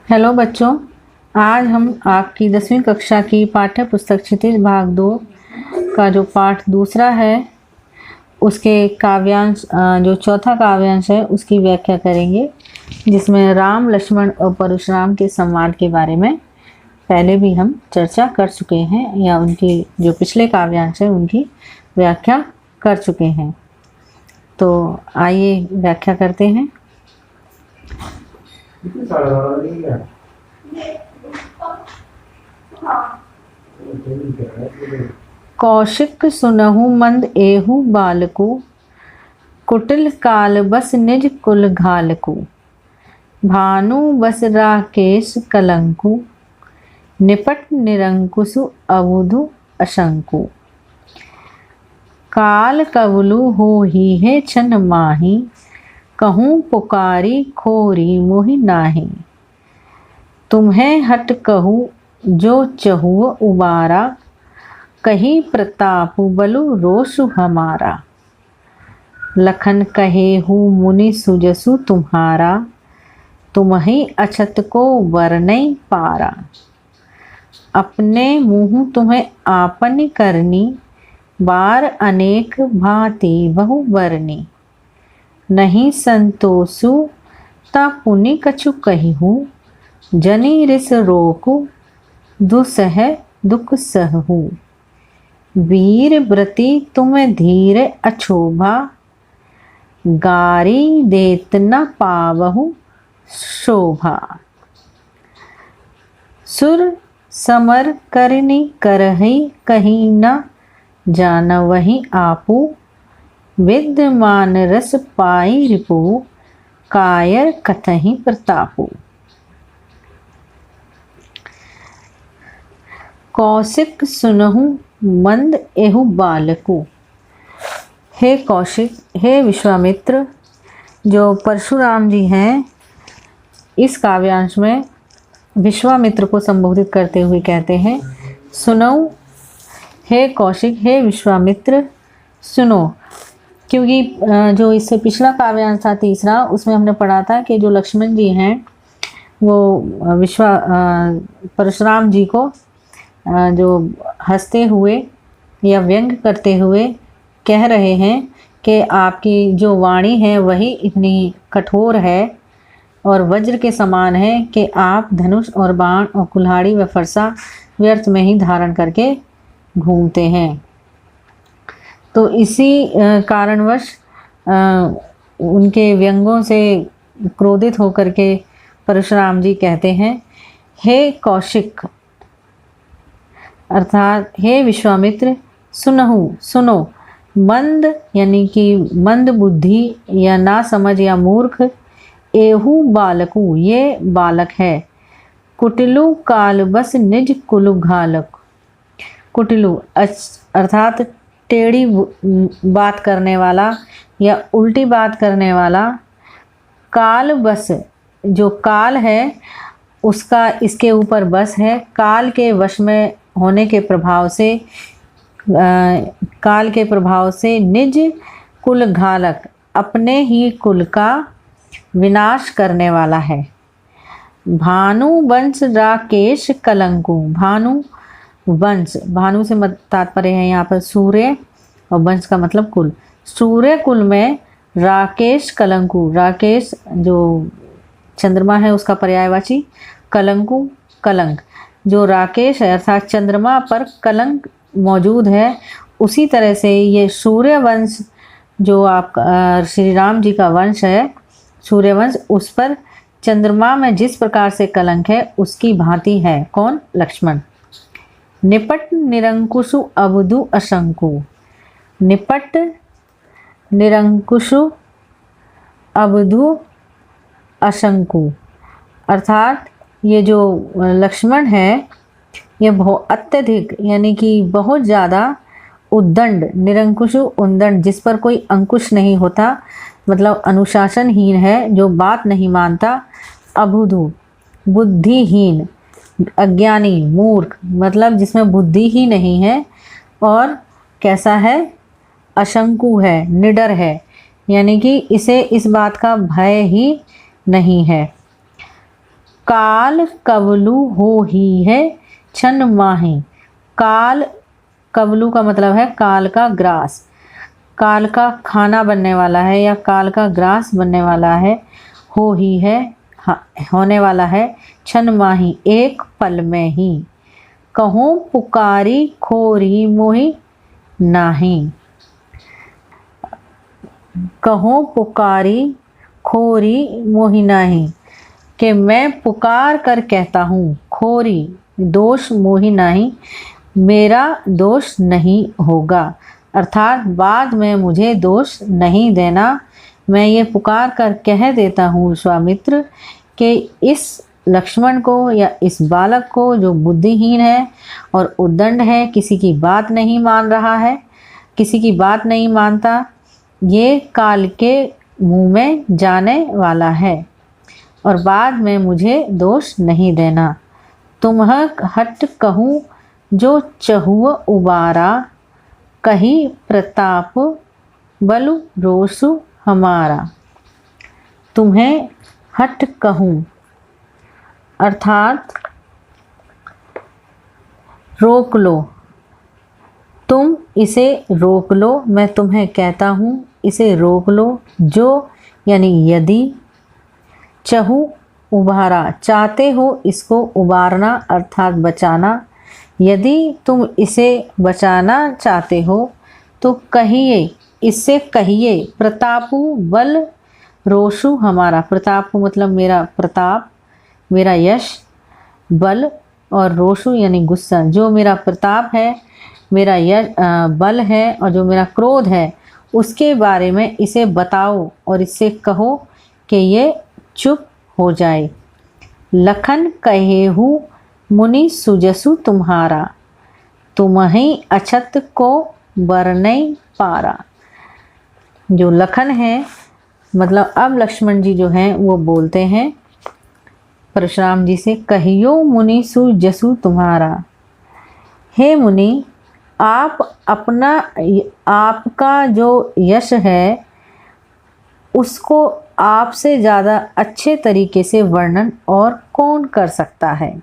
Hello बच्चों, आज हम आपकी 10वीं कक्षा की पाठ्य पुस्तक क्षितिज भाग 2 का जो पाठ दूसरा है उसके काव्यांश जो चौथा काव्यांश है उसकी व्याख्या करेंगे, जिसमें राम, लक्ष्मण और परशुराम के संवाद के बारे में पहले भी हम चर्चा कर चुके हैं या उनकी जो पिछले काव्यांश है उनकी व्याख्या कर चुके हैं। तो आइए व्याख्या करते हैं। कौशिक सुनहु मंद एहु बालकु, कुटिल काल बस निज कुल घालकु। भानु बस राकेश कलंकु, निपट निरंकुशु अवधु अशंकु। काल कवलु हो ही है छन माही, कहूँ पुकारी खोरी मोहि नाही। तुम्हें हट कहूँ जो चहुँ उबारा, कही प्रताप बलु रोषु हमारा। लखन कहे हूँ मुनि सुजसु तुम्हारा, तुम्हि अछत को वर्णय पारा। अपने मुँह तुम्हें आपन करनी, बार अनेक भांति बहु बरनी। नहीं संतोषु ता पुनि कछु कहिहु, जनि रिस रोकु दुसह दुख सहु। वीर व्रति तुम धीर अछोभा, गारी देत न पावहु शोभा। सुर समर करनी करहि कहीं न, जानवहि आपु। विद्यमान रस पाई रिपु, कायर कथहि प्रतापु। कौशिक सुनहु मंद एहु बालकु। हे कौशिक, हे विश्वामित्र, जो परशुराम जी हैं, इस काव्यांश में विश्वामित्र को संबोधित करते हुए कहते हैं, सुनो हे कौशिक, हे विश्वामित्र, सुनो। क्योंकि जो इससे पिछला काव्यांश था तीसरा, उसमें हमने पढ़ा था कि जो लक्ष्मण जी हैं वो परशुराम जी को जो हंसते हुए या व्यंग करते हुए कह रहे हैं कि आपकी जो वाणी है वही इतनी कठोर है और वज्र के समान है कि आप धनुष और बाण और कुल्हाड़ी व फरसा व्यर्थ में ही धारण करके घूमते हैं। तो इसी कारणवश उनके व्यंगों से क्रोधित होकर के परशुराम जी कहते हैं, हे कौशिक अर्थात हे विश्वामित्र, सुनहु सुनो। मंद यानी कि मंद बुद्धि या ना समझ या मूर्ख, एहु बालकु ये बालक है। कुटिलु काल बस निज कुल घालक। कुटिलु अर्थात टेढ़ी बात करने वाला या उल्टी बात करने वाला। काल बस, जो काल है उसका इसके ऊपर बस है। काल के वश में होने के प्रभाव से काल के प्रभाव से निज कुल घालक, अपने ही कुल का विनाश करने वाला है। भानु वंश राकेश कलंकु। भानु वंश, भानु से तात्पर्य है यहाँ पर सूर्य और वंश का मतलब कुल। सूर्य कुल में राकेश कलंकु, राकेश जो चंद्रमा है उसका पर्यायवाची, कलंकु कलंक। जो राकेश है अर्थात चंद्रमा पर कलंक मौजूद है, उसी तरह से ये सूर्य वंश जो आप श्री राम जी का वंश है, सूर्य वंश, उस पर चंद्रमा में जिस प्रकार से कलंक है उसकी भांति है। कौन? लक्ष्मण। निपट निरंकुशु अवधु अशंकु। निपट निरंकुशु अवधु अशंकु अर्थात ये जो लक्ष्मण है ये बहुत अत्यधिक यानी कि बहुत ज़्यादा उद्दंड, निरंकुशु उद्दंड, जिस पर कोई अंकुश नहीं होता, मतलब अनुशासनहीन है, जो बात नहीं मानता। अबुधु बुद्धिहीन, अज्ञानी, मूर्ख, मतलब जिसमें बुद्धि ही नहीं है। और कैसा है? अशंकु है, निडर है, यानी कि इसे इस बात का भय ही नहीं है। काल कवलु हो ही है छन माही। काल कवलु का मतलब है काल का ग्रास, काल का खाना बनने वाला है या काल का ग्रास बनने वाला है। हो ही है होने वाला है, छन माही एक पल में ही। कहूँ पुकारी खोरी मोहि नाही। कहूँ पुकारी खोरी मोहि नाही, कि मैं पुकार कर कहता हूँ, खोरी दोष मोहि नाही, मेरा दोष नहीं होगा। अर्थात बाद में मुझे दोष नहीं देना। मैं ये पुकार कर कह देता हूँ विश्वामित्र कि इस लक्ष्मण को या इस बालक को जो बुद्धिहीन है और उद्दंड है, किसी की बात नहीं मान रहा है, किसी की बात नहीं मानता, ये काल के मुँह में जाने वाला है और बाद में मुझे दोष नहीं देना। तुम्ह हट कहूँ जो चहुआ उबारा, कही प्रताप बलु रोसु हमारा। तुम्हें हट कहूँ अर्थात रोक लो, तुम इसे रोक लो, मैं तुम्हें कहता हूँ इसे रोक लो। जो यानी यदि, चहु उबारा चाहते हो इसको उबारना अर्थात बचाना। यदि तुम इसे बचाना चाहते हो तो कहिए, इससे कहिए प्रतापु बल रोषु हमारा। प्रतापु मतलब मेरा प्रताप, मेरा यश, बल और रोषु यानी गुस्सा। जो मेरा प्रताप है, मेरा यश बल है और जो मेरा क्रोध है, उसके बारे में इसे बताओ और इससे कहो कि ये चुप हो जाए। लखन कहेहु मुनि सुजसु तुम्हारा, तुम्हें अछत को बरनई पारा। जो लखन है मतलब अब लक्ष्मण जी जो हैं वो बोलते हैं परशुराम जी से, कहियो मुनि सुजसु तुम्हारा। हे मुनि, आप अपना आपका जो यश है उसको आपसे ज़्यादा अच्छे तरीके से वर्णन और कौन कर सकता है।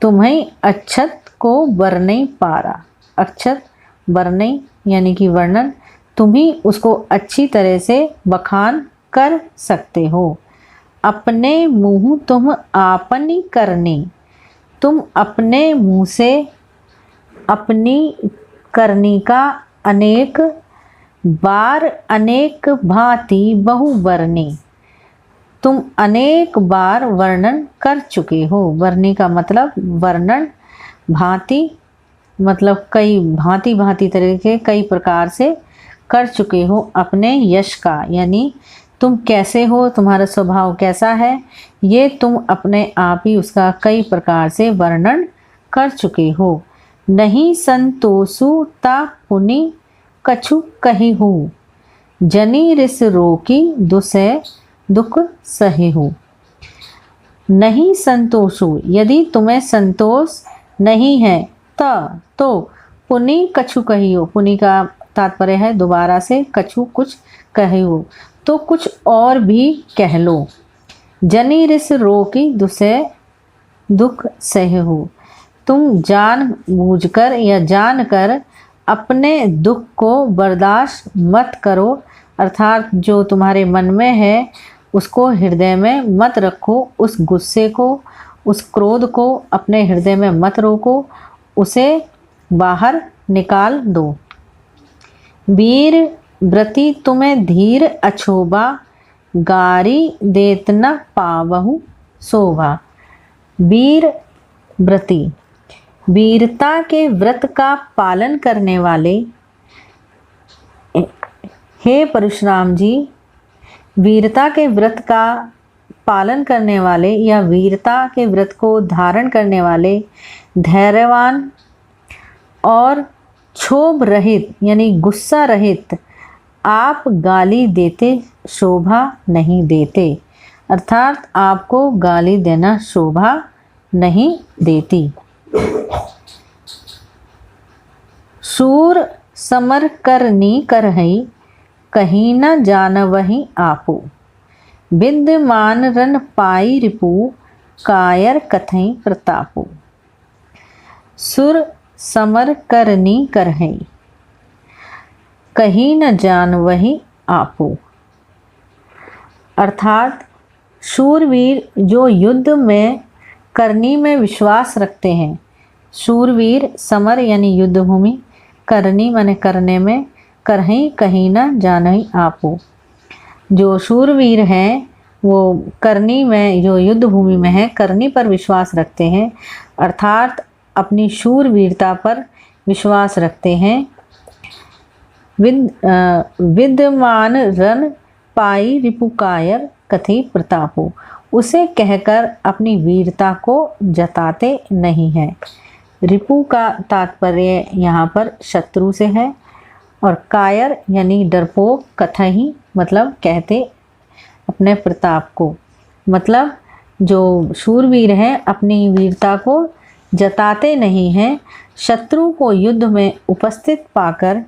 तुम्हें अक्षत को बरनई पारा। अक्षत बरनई यानी कि वर्णन, तुम ही उसको अच्छी तरह से बखान कर सकते हो। अपने मुँह तुम आपनी करनी, तुम अपने मुँह से अपनी करनी का अनेक बार अनेक भांति बहु बरनी, तुम अनेक बार वर्णन कर चुके हो। वर्णी का मतलब वर्णन, भांति मतलब कई भांति भांति तरह के कई प्रकार से कर चुके हो अपने यश का। यानी तुम कैसे हो, तुम्हारा स्वभाव कैसा है, ये तुम अपने आप ही उसका कई प्रकार से वर्णन कर चुके हो। नहीं संतोषु ता पुनि कछु कही हूँ, जनी रिस रोकी दुसै दुख सही हूँ। नहीं संतोषु, यदि तुम्हें संतोष नहीं है तो पुनि कछु कही हो। पुनि का तात्पर्य है दोबारा से, कछु कुछ कही हो तो कुछ और भी कह लो। जनी रिस रोकी दुसै दुख सही हो, तुम जान बूझकर या जानकर अपने दुख को बर्दाश्त मत करो। अर्थात जो तुम्हारे मन में है उसको हृदय में मत रखो, उस गुस्से को, उस क्रोध को अपने हृदय में मत रोको, उसे बाहर निकाल दो। वीर व्रति तुम्हें धीर अछोभा, गारी देत न पावहु शोभा। वीर व्रति, वीरता के व्रत का पालन करने वाले, हे परशुराम जी, वीरता के व्रत का पालन करने वाले या वीरता के व्रत को धारण करने वाले, धैर्यवान और क्षोभ रहित यानी गुस्सा रहित आप गाली देते शोभा नहीं देते। अर्थात आपको गाली देना शोभा नहीं देती। शूर समर करनी करहई, कहीं न जानवही आपो। विद्यमान रन पाई रिपु कायर कथई प्रतापु। सुर समर करनी करहई कहीं न जान वही आपो। अर्थात शूरवीर जो युद्ध में करनी में विश्वास रखते हैं। शूरवीर समर यानी युद्ध भूमि, करनी माने करने में, करहीं कहीं न जानही आपो। जो शूरवीर हैं वो करनी में, जो युद्ध भूमि में है, करनी पर विश्वास रखते हैं, अर्थात अपनी शूरवीरता पर विश्वास रखते हैं। विद्यमान रन पाई रिपुकायर कथी प्रतापो, उसे कहकर अपनी वीरता को जताते नहीं हैं। रिपु का तात्पर्य यहाँ पर शत्रु से है और कायर यानी डरपोक, कथही मतलब कहते अपने प्रताप को। मतलब जो शूरवीर हैं अपनी वीरता को जताते नहीं हैं। शत्रु को युद्ध में उपस्थित पाकर,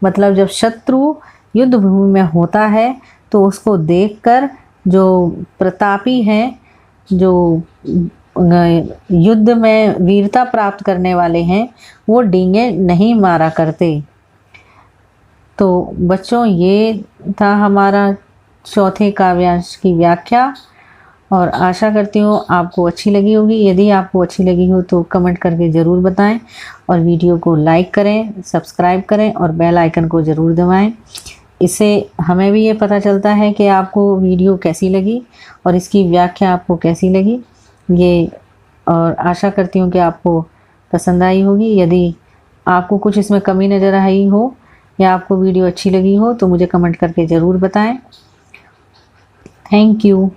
मतलब जब शत्रु युद्ध भूमि में होता है तो उसको देखकर जो प्रतापी हैं, जो युद्ध में वीरता प्राप्त करने वाले हैं, वो डींगे नहीं मारा करते। तो बच्चों, ये था हमारा चौथे काव्यांश की व्याख्या और आशा करती हूँ आपको अच्छी लगी होगी। यदि आपको अच्छी लगी हो तो कमेंट करके ज़रूर बताएं और वीडियो को लाइक करें, सब्सक्राइब करें और बेल आइकन को ज़रूर दबाएं। इससे हमें भी ये पता चलता है कि आपको वीडियो कैसी लगी और इसकी व्याख्या आपको कैसी लगी। ये और आशा करती हूँ कि आपको पसंद आई होगी। यदि आपको कुछ इसमें कमी नज़र आई हो या आपको वीडियो अच्छी लगी हो तो मुझे कमेंट करके ज़रूर बताएं। Thank you.